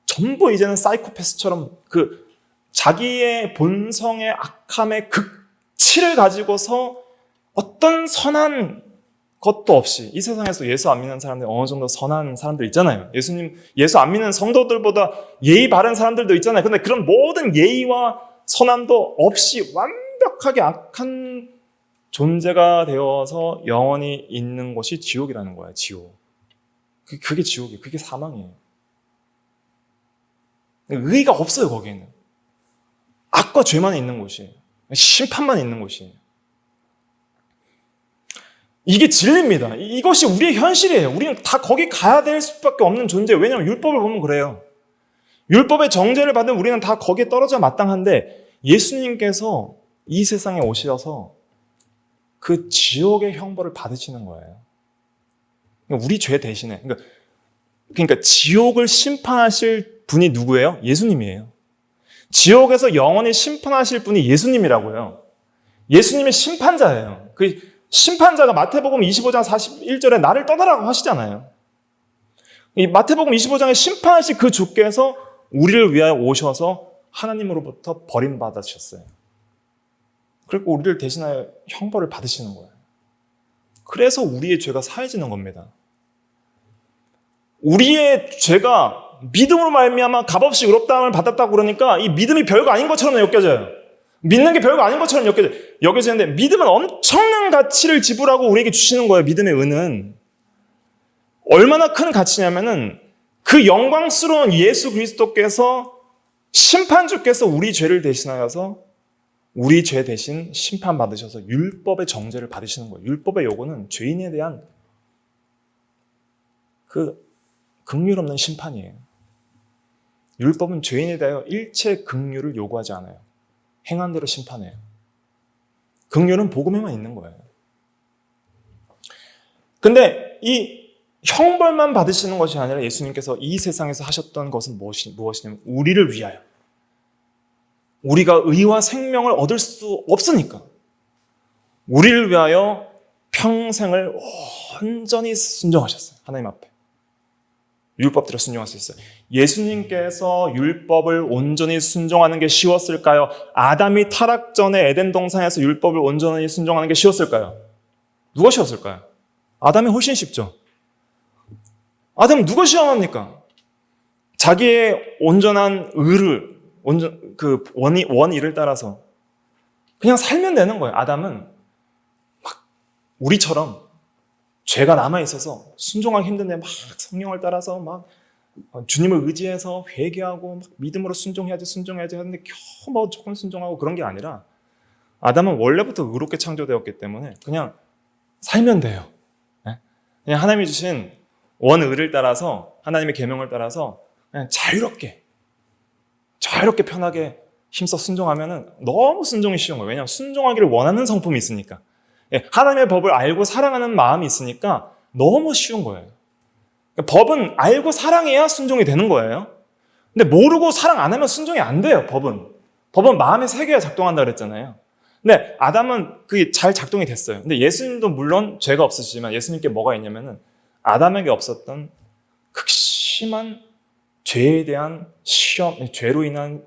Speaker 1: 전부 이제는 사이코패스처럼 자기의 본성의 악함의 극치를 가지고서 어떤 선한 것도 없이, 이 세상에서 예수 안 믿는 사람들 어느 정도 선한 사람들 있잖아요. 예수 안 믿는 성도들보다 예의 바른 사람들도 있잖아요. 근데 그런 모든 예의와 선함도 없이 완벽하게 악한 존재가 되어서 영원히 있는 것이 지옥이라는 거예요. 지옥. 그게 지옥이에요. 그게 사망이에요. 의의가 없어요. 거기에는 악과 죄만 있는 곳이에요. 심판만 있는 곳이에요. 이게 진리입니다. 이것이 우리의 현실이에요. 우리는 다 거기 가야 될 수밖에 없는 존재예요. 왜냐하면 율법을 보면 그래요. 율법의 정죄를 받은 우리는 다 거기에 떨어져 마땅한데 예수님께서 이 세상에 오셔서 그 지옥의 형벌을 받으시는 거예요. 우리 죄 대신에. 그러니까 지옥을 심판하실 분이 누구예요? 예수님이에요. 지옥에서 영원히 심판하실 분이 예수님이라고요. 예수님이 심판자예요. 그 심판자가 마태복음 25장 41절에 나를 떠나라고 하시잖아요. 이 마태복음 25장에 심판하실 그 주께서 우리를 위하여 오셔서 하나님으로부터 버림받으셨어요. 그리고 우리를 대신하여 형벌을 받으시는 거예요. 그래서 우리의 죄가 사해지는 겁니다. 우리의 죄가 믿음으로 말미암아 값없이 의롭다함을 받았다고 그러니까 이 믿음이 별거 아닌 것처럼 여겨져요. 믿는 게 별거 아닌 것처럼 여겨지는데 믿음은 엄청난 가치를 지불하고 우리에게 주시는 거예요. 믿음의 은은. 얼마나 큰 가치냐면은 그 영광스러운 예수 그리스도께서 심판주께서 우리 죄를 대신하여서 우리 죄 대신 심판받으셔서 율법의 정죄를 받으시는 거예요. 율법의 요구는 죄인에 대한 긍휼 없는 심판이에요. 율법은 죄인에 대하여 일체 긍휼을 요구하지 않아요. 행한 대로 심판해요. 긍휼은 복음에만 있는 거예요. 근데 이 형벌만 받으시는 것이 아니라 예수님께서 이 세상에서 하셨던 것은 무엇이냐면 우리를 위하여. 우리가 의와 생명을 얻을 수 없으니까 우리를 위하여 평생을 온전히 순종하셨어요. 하나님 앞에. 율법대로 순종할 수 있어요. 예수님께서 율법을 온전히 순종하는 게 쉬웠을까요? 아담이 타락 전에 에덴 동산에서 율법을 온전히 순종하는 게 쉬웠을까요? 누가 쉬웠을까요? 아담이 훨씬 쉽죠. 아담 누가 시험합니까? 자기의 온전한 의를, 원의를 따라서 그냥 살면 되는 거예요. 아담은 막 우리처럼 죄가 남아있어서 순종하기 힘든데 막 성령을 따라서 막 주님을 의지해서 회개하고 막 믿음으로 순종해야지 하는데 겨우 뭐 조금 순종하고 그런 게 아니라 아담은 원래부터 의롭게 창조되었기 때문에 그냥 살면 돼요. 그냥 하나님이 주신 원의를 따라서, 하나님의 계명을 따라서 그냥 자유롭게 편하게 힘써 순종하면은 너무 순종이 쉬운 거예요. 왜냐하면 순종하기를 원하는 성품이 있으니까. 하나님의 법을 알고 사랑하는 마음이 있으니까 너무 쉬운 거예요. 법은 알고 사랑해야 순종이 되는 거예요. 근데 모르고 사랑 안 하면 순종이 안 돼요, 법은. 법은 마음의 세계가 작동한다 그랬잖아요. 근데 아담은 그게 잘 작동이 됐어요. 근데 예수님도 물론 죄가 없으시지만 예수님께 뭐가 있냐면은 아담에게 없었던 극심한 죄에 대한 시험, 죄로 인한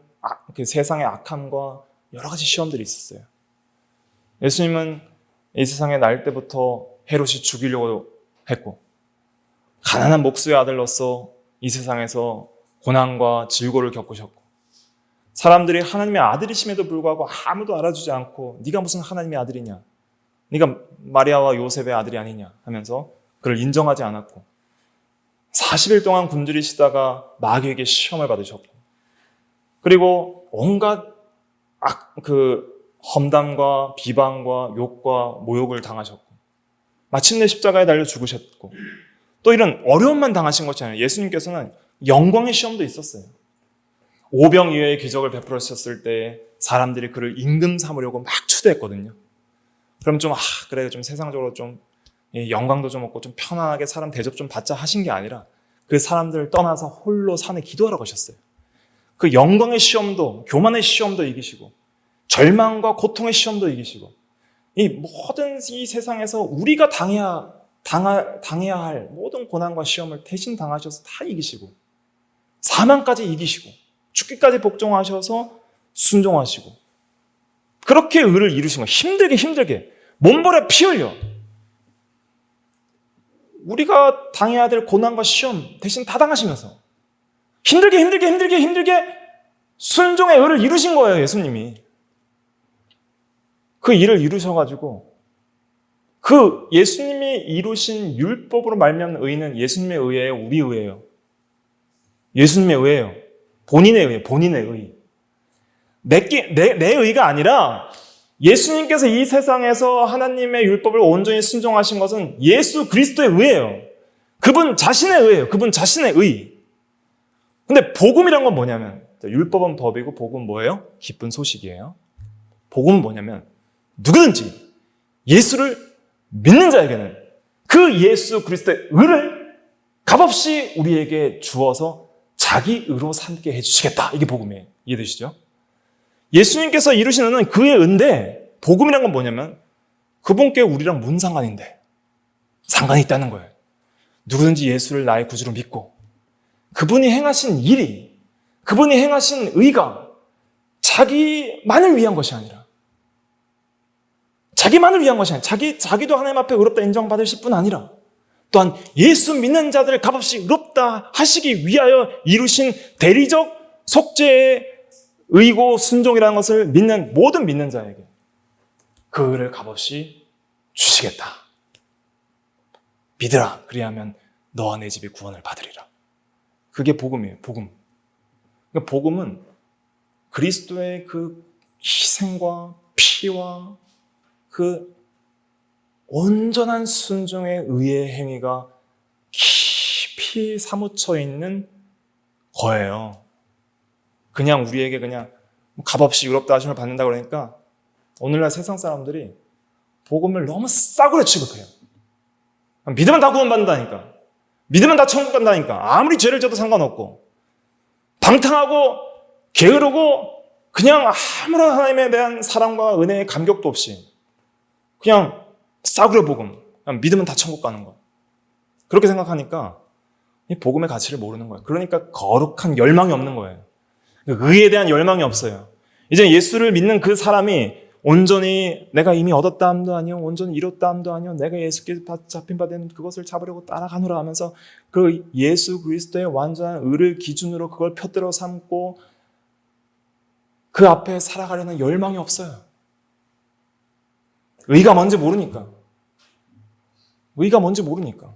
Speaker 1: 그 세상의 악함과 여러 가지 시험들이 있었어요. 예수님은 이 세상에 날 때부터 헤롯이 죽이려고 했고, 가난한 목수의 아들로서 이 세상에서 고난과 질고를 겪으셨고, 사람들이 하나님의 아들이심에도 불구하고 아무도 알아주지 않고 네가 무슨 하나님의 아들이냐, 네가 마리아와 요셉의 아들이 아니냐 하면서 그를 인정하지 않았고, 40일 동안 굶주리시다가 마귀에게 시험을 받으셨고, 그리고 온갖 험담과 비방과 욕과 모욕을 당하셨고, 마침내 십자가에 달려 죽으셨고, 또 이런 어려움만 당하신 것이 아니라 예수님께서는 영광의 시험도 있었어요. 오병 이어의 기적을 베풀으셨을 때 사람들이 그를 임금 삼으려고 막 추대했거든요. 그럼 좀 그래 좀 세상적으로 좀 영광도 좀 얻고 좀 편안하게 사람 대접 좀 받자 하신 게 아니라 그 사람들을 떠나서 홀로 산에 기도하러 가셨어요. 그 영광의 시험도, 교만의 시험도 이기시고, 절망과 고통의 시험도 이기시고, 이 모든 이 세상에서 우리가 당해야 할 모든 고난과 시험을 대신 당하셔서 다 이기시고, 사망까지 이기시고, 죽기까지 복종하셔서 순종하시고, 그렇게 의를 이루신 거예요. 힘들게 몸부림에 피 흘려 우리가 당해야 될 고난과 시험 대신 다 당하시면서 힘들게 순종의 의를 이루신 거예요. 예수님이 그 일을 이루셔가지고, 그 예수님이 이루신 율법으로 말미암는 의는 예수님의 의예요, 우리 의예요? 예수님의 의예요. 본인의 의. 내 의가 아니라 예수님께서 이 세상에서 하나님의 율법을 온전히 순종하신 것은 예수 그리스도의 의예요. 그분 자신의 의예요. 그분 자신의 의. 근데 복음이란 건 뭐냐면, 율법은 법이고 복음은 뭐예요? 기쁜 소식이에요. 복음은 뭐냐면 누구든지 예수를 믿는 자에게는 그 예수 그리스도의 의를 값없이 우리에게 주어서 자기 의로 삼게 해주시겠다. 이게 복음이에요. 이해되시죠? 예수님께서 이루시는 은 그의 은데, 복음이란 건 뭐냐면 그분께 우리랑 무슨 상관인데? 상관이 있다는 거예요. 누구든지 예수를 나의 구주로 믿고 그분이 행하신 일이, 그분이 행하신 의가 자기만을 위한 것이 아니라, 자기도 하나님 앞에 의롭다 인정받으실 뿐 아니라 또한 예수 믿는 자들을 값없이 의롭다 하시기 위하여 이루신 대리적 속죄의 의고 순종이라는 것을 믿는 모든 믿는 자에게 그 의를 값없이 주시겠다. 믿으라. 그리하면 너와 내 집이 구원을 받으리라. 그게 복음이에요. 복음. 그러니까 복음은 그리스도의 그 희생과 피와 그 온전한 순종의 의의 행위가 깊이 사무쳐 있는 거예요. 그냥 우리에게 그냥 값없이 의롭다 하심을 받는다 그러니까 오늘날 세상 사람들이 복음을 너무 싸구려 취급해요. 믿으면 다 구원받는다니까. 믿으면 다 천국 간다니까. 아무리 죄를 져도 상관없고, 방탕하고 게으르고 그냥 아무런 하나님에 대한 사랑과 은혜의 감격도 없이 그냥 싸구려 복음, 그냥 믿으면 다 천국 가는 거. 그렇게 생각하니까 이 복음의 가치를 모르는 거예요. 그러니까 거룩한 열망이 없는 거예요. 의에 대한 열망이 없어요. 이제 예수를 믿는 그 사람이 온전히 내가 이미 얻었다 함도 아니요 온전히 이뤘다 함도 아니요 내가 예수께 잡힌 바 되는 그것을 잡으려고 따라가노라 하면서 그 예수 그리스도의 완전한 의를 기준으로 그걸 펴들어 삼고 그 앞에 살아가려는 열망이 없어요. 의가 뭔지 모르니까. 의가 뭔지 모르니까.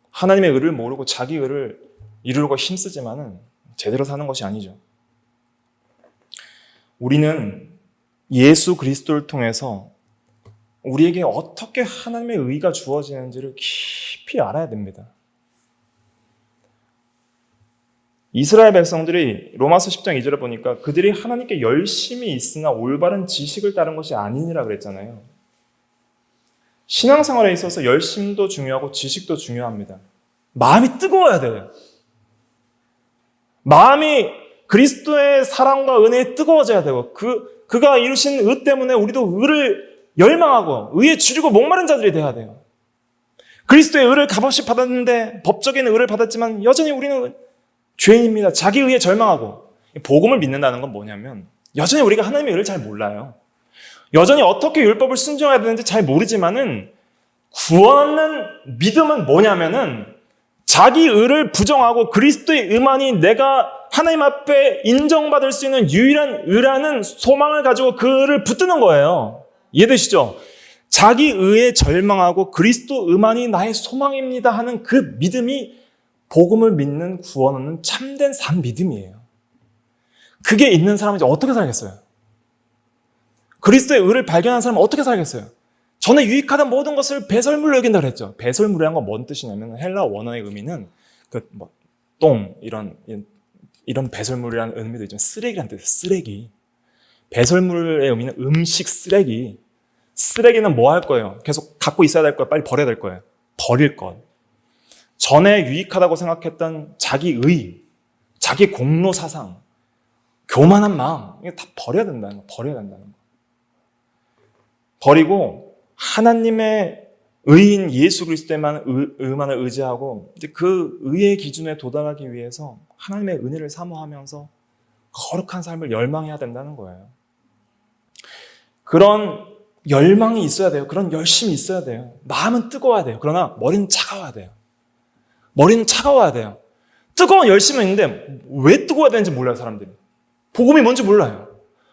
Speaker 1: 하나님의 의를 모르고 자기 의를 이루려고 힘쓰지만은 제대로 사는 것이 아니죠. 우리는 예수 그리스도를 통해서 우리에게 어떻게 하나님의 의가 주어지는지를 깊이 알아야 됩니다. 이스라엘 백성들이 로마서 10장 2절에 보니까 그들이 하나님께 열심히 있으나 올바른 지식을 따른 것이 아니니라 그랬잖아요. 신앙생활에 있어서 열심도 중요하고 지식도 중요합니다. 마음이 뜨거워야 돼요. 마음이 그리스도의 사랑과 은혜에 뜨거워져야 되고 그가 이루신 의 때문에 우리도 의를 열망하고 의에 줄이고 목마른 자들이 돼야 돼요. 그리스도의 의를 값없이 받았는데 법적인 의를 받았지만 여전히 우리는 죄인입니다. 자기 의에 절망하고. 복음을 믿는다는 건 뭐냐면 여전히 우리가 하나님의 의를 잘 몰라요. 여전히 어떻게 율법을 순종해야 되는지 잘 모르지만은 구원하는 믿음은 뭐냐면은 자기 의를 부정하고 그리스도의 의만이 내가 하나님 앞에 인정받을 수 있는 유일한 의라는 소망을 가지고 그를 붙드는 거예요. 이해되시죠? 자기 의에 절망하고 그리스도 의만이 나의 소망입니다 하는 그 믿음이 복음을 믿는 구원 얻는 참된 산 믿음이에요. 그게 있는 사람은 이제 어떻게 살겠어요? 그리스도의 의를 발견한 사람은 어떻게 살겠어요? 전에 유익하던 모든 것을 배설물로 여긴다 그랬죠. 배설물이란 건 뭔 뜻이냐면 헬라 원어의 의미는 똥 이런 배설물이라는 의미도 있지만 쓰레기란 뜻이에요. 쓰레기. 배설물의 의미는 음식 쓰레기. 쓰레기는 뭐 할 거예요? 계속 갖고 있어야 될 거예요? 빨리 버려야 될 거예요? 버릴 것. 전에 유익하다고 생각했던 자기 의, 자기 공로 사상, 교만한 마음, 이게 다 버려야 된다는 거, 버려야 된다는 거. 버리고 하나님의 의인 예수 그리스도에만 의만을 의지하고 이제 그 의의 기준에 도달하기 위해서 하나님의 은혜를 사모하면서 거룩한 삶을 열망해야 된다는 거예요. 그런 열망이 있어야 돼요. 그런 열심이 있어야 돼요. 마음은 뜨거워야 돼요. 그러나 머리는 차가워야 돼요. 머리는 차가워야 돼요. 뜨거운 열심은 있는데 왜 뜨거워야 되는지 몰라요, 사람들이. 복음이 뭔지 몰라요.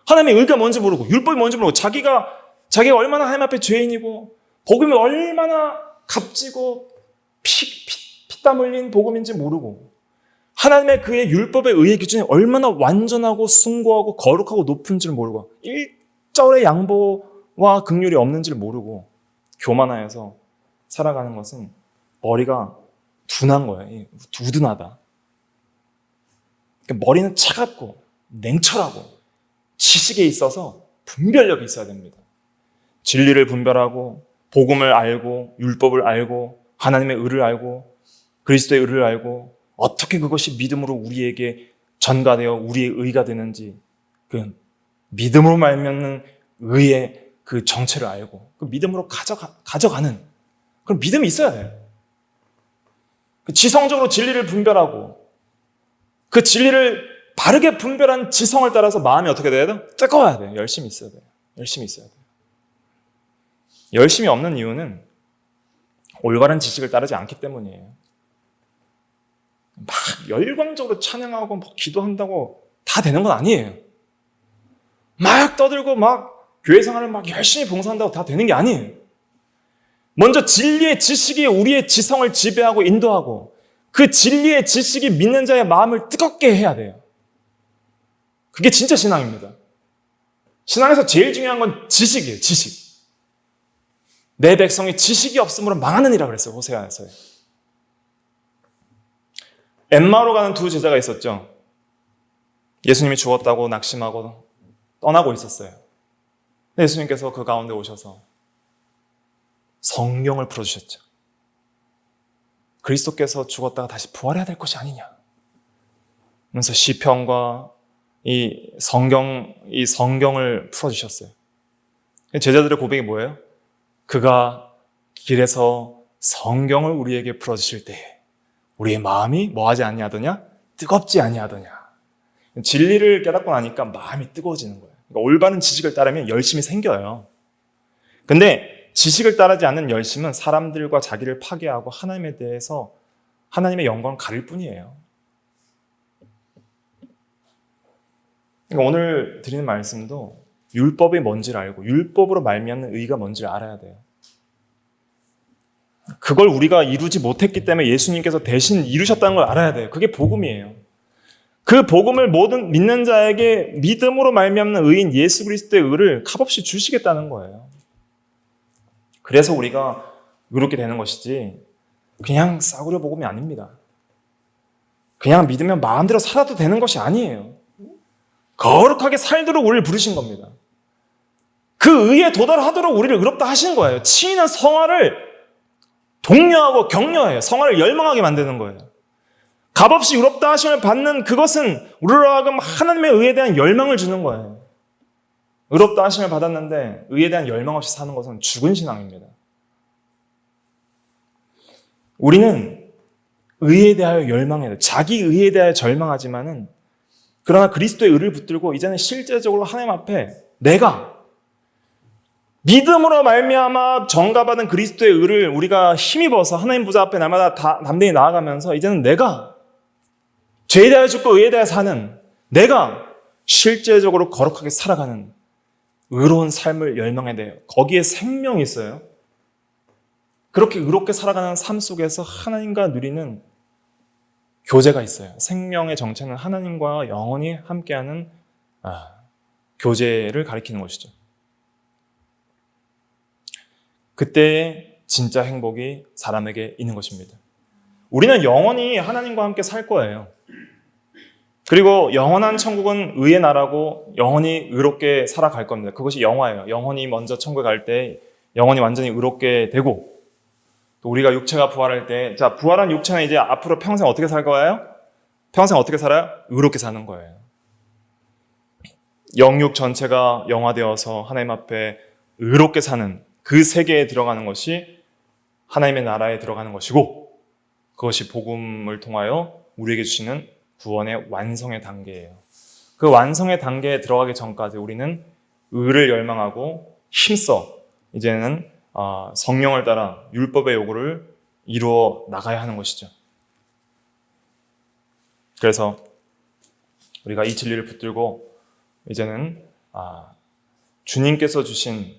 Speaker 1: 하나님의 의가 뭔지 모르고 율법이 뭔지 모르고 자기가 얼마나 하나님 앞에 죄인이고 복음이 얼마나 값지고 피땀 흘린 복음인지 모르고 하나님의 그의 율법의 의의 기준이 얼마나 완전하고 숭고하고 거룩하고 높은지를 모르고 일절의 양보와 긍휼이 없는지를 모르고 교만하여서 살아가는 것은 머리가 둔한 거예요. 우둔하다. 그러니까 머리는 차갑고 냉철하고 지식에 있어서 분별력이 있어야 됩니다. 진리를 분별하고 복음을 알고 율법을 알고 하나님의 의를 알고 그리스도의 의를 알고 어떻게 그것이 믿음으로 우리에게 전가되어 우리의 의가 되는지 그 믿음으로 말미암는 의의 그 정체를 알고 그 믿음으로 가져가는 그런 믿음이 있어야 돼요. 지성적으로 진리를 분별하고 그 진리를 바르게 분별한 지성을 따라서 마음이 어떻게 돼야 돼요? 뜨거워야 돼요. 열심히 있어야 돼요. 열심히 있어야 돼요. 열심이 없는 이유는 올바른 지식을 따르지 않기 때문이에요. 막 열광적으로 찬양하고 막 기도한다고 다 되는 건 아니에요. 막 떠들고 막 교회 생활을 막 열심히 봉사한다고 다 되는 게 아니에요. 먼저 진리의 지식이 우리의 지성을 지배하고 인도하고 그 진리의 지식이 믿는 자의 마음을 뜨겁게 해야 돼요. 그게 진짜 신앙입니다. 신앙에서 제일 중요한 건 지식이에요. 지식. 내 백성이 지식이 없으므로 망하느니라 그랬어요. 호세아에서요. 엠마오로 가는 두 제자가 있었죠. 예수님이 죽었다고 낙심하고 떠나고 있었어요. 예수님께서 그 가운데 오셔서 성경을 풀어주셨죠. 그리스도께서 죽었다가 다시 부활해야 될 것이 아니냐. 그래서 시편과 이 성경을 풀어주셨어요. 제자들의 고백이 뭐예요? 그가 길에서 성경을 우리에게 풀어주실 때 우리의 마음이 뭐하지 아니하더냐? 뜨겁지 아니하더냐. 진리를 깨닫고 나니까 마음이 뜨거워지는 거예요. 그러니까 올바른 지식을 따르면 열심이 생겨요. 근데 지식을 따르지 않는 열심은 사람들과 자기를 파괴하고 하나님에 대해서 하나님의 영광을 가릴 뿐이에요. 그러니까 오늘 드리는 말씀도 율법이 뭔지를 알고 율법으로 말미암는 의가 뭔지를 알아야 돼요. 그걸 우리가 이루지 못했기 때문에 예수님께서 대신 이루셨다는 걸 알아야 돼요. 그게 복음이에요. 그 복음을 모든 믿는 자에게 믿음으로 말미암는 의인 예수 그리스도의 의를 값없이 주시겠다는 거예요. 그래서 우리가 의롭게 되는 것이지 그냥 싸구려 복음이 아닙니다. 그냥 믿으면 마음대로 살아도 되는 것이 아니에요. 거룩하게 살도록 우리를 부르신 겁니다. 그 의에 도달하도록 우리를 의롭다 하신 거예요. 치이는 성화를 독려하고 격려해요. 성화를 열망하게 만드는 거예요. 값없이 의롭다 하심을 받는 그것은 우리로 하여금 하나님의 의에 대한 열망을 주는 거예요. 의롭다 하심을 받았는데 의에 대한 열망 없이 사는 것은 죽은 신앙입니다. 우리는 의에 대하여 열망해야 돼요. 자기 의에 대하여 절망하지만은 그러나 그리스도의 의를 붙들고 이제는 실제적으로 하나님 앞에 내가 믿음으로 말미암아 정가받은 그리스도의 의를 우리가 힘입어서 하나님 보좌 앞에 날마다 담대히 나아가면서 이제는 내가 죄에 대하여 죽고 의에 대하여 사는 내가 실제적으로 거룩하게 살아가는 의로운 삶을 열망해야 돼요. 거기에 생명이 있어요. 그렇게 의롭게 살아가는 삶 속에서 하나님과 누리는 교제가 있어요. 생명의 정체는 하나님과 영원히 함께하는 교제를 가리키는 것이죠. 그때의 진짜 행복이 사람에게 있는 것입니다. 우리는 영원히 하나님과 함께 살 거예요. 그리고 영원한 천국은 의의 나라고 영원히 의롭게 살아갈 겁니다. 그것이 영화예요. 영원히 먼저 천국에 갈 때 영원히 완전히 의롭게 되고 또 우리가 육체가 부활할 때 자, 부활한 육체는 이제 앞으로 평생 어떻게 살 거예요? 평생 어떻게 살아요? 의롭게 사는 거예요. 영육 전체가 영화되어서 하나님 앞에 의롭게 사는 그 세계에 들어가는 것이 하나님의 나라에 들어가는 것이고 그것이 복음을 통하여 우리에게 주시는 구원의 완성의 단계예요. 그 완성의 단계에 들어가기 전까지 우리는 의를 열망하고 힘써 이제는 성령을 따라 율법의 요구를 이루어 나가야 하는 것이죠. 그래서 우리가 이 진리를 붙들고 이제는 주님께서 주신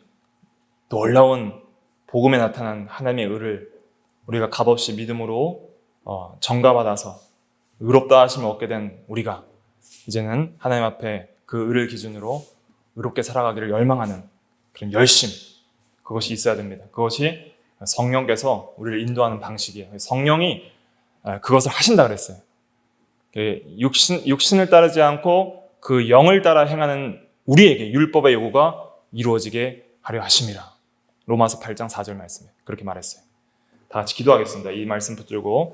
Speaker 1: 놀라운 복음에 나타난 하나님의 의를 우리가 값없이 믿음으로 정가받아서 의롭다 하심을 얻게 된 우리가 이제는 하나님 앞에 그 의를 기준으로 의롭게 살아가기를 열망하는 그런 열심, 그것이 있어야 됩니다. 그것이 성령께서 우리를 인도하는 방식이에요. 성령이 그것을 하신다 그랬어요. 육신을 따르지 않고 그 영을 따라 행하는 우리에게 율법의 요구가 이루어지게 하려 하심이라. 로마서 8장 4절 말씀에 그렇게 말했어요. 다 같이 기도하겠습니다. 이 말씀 붙들고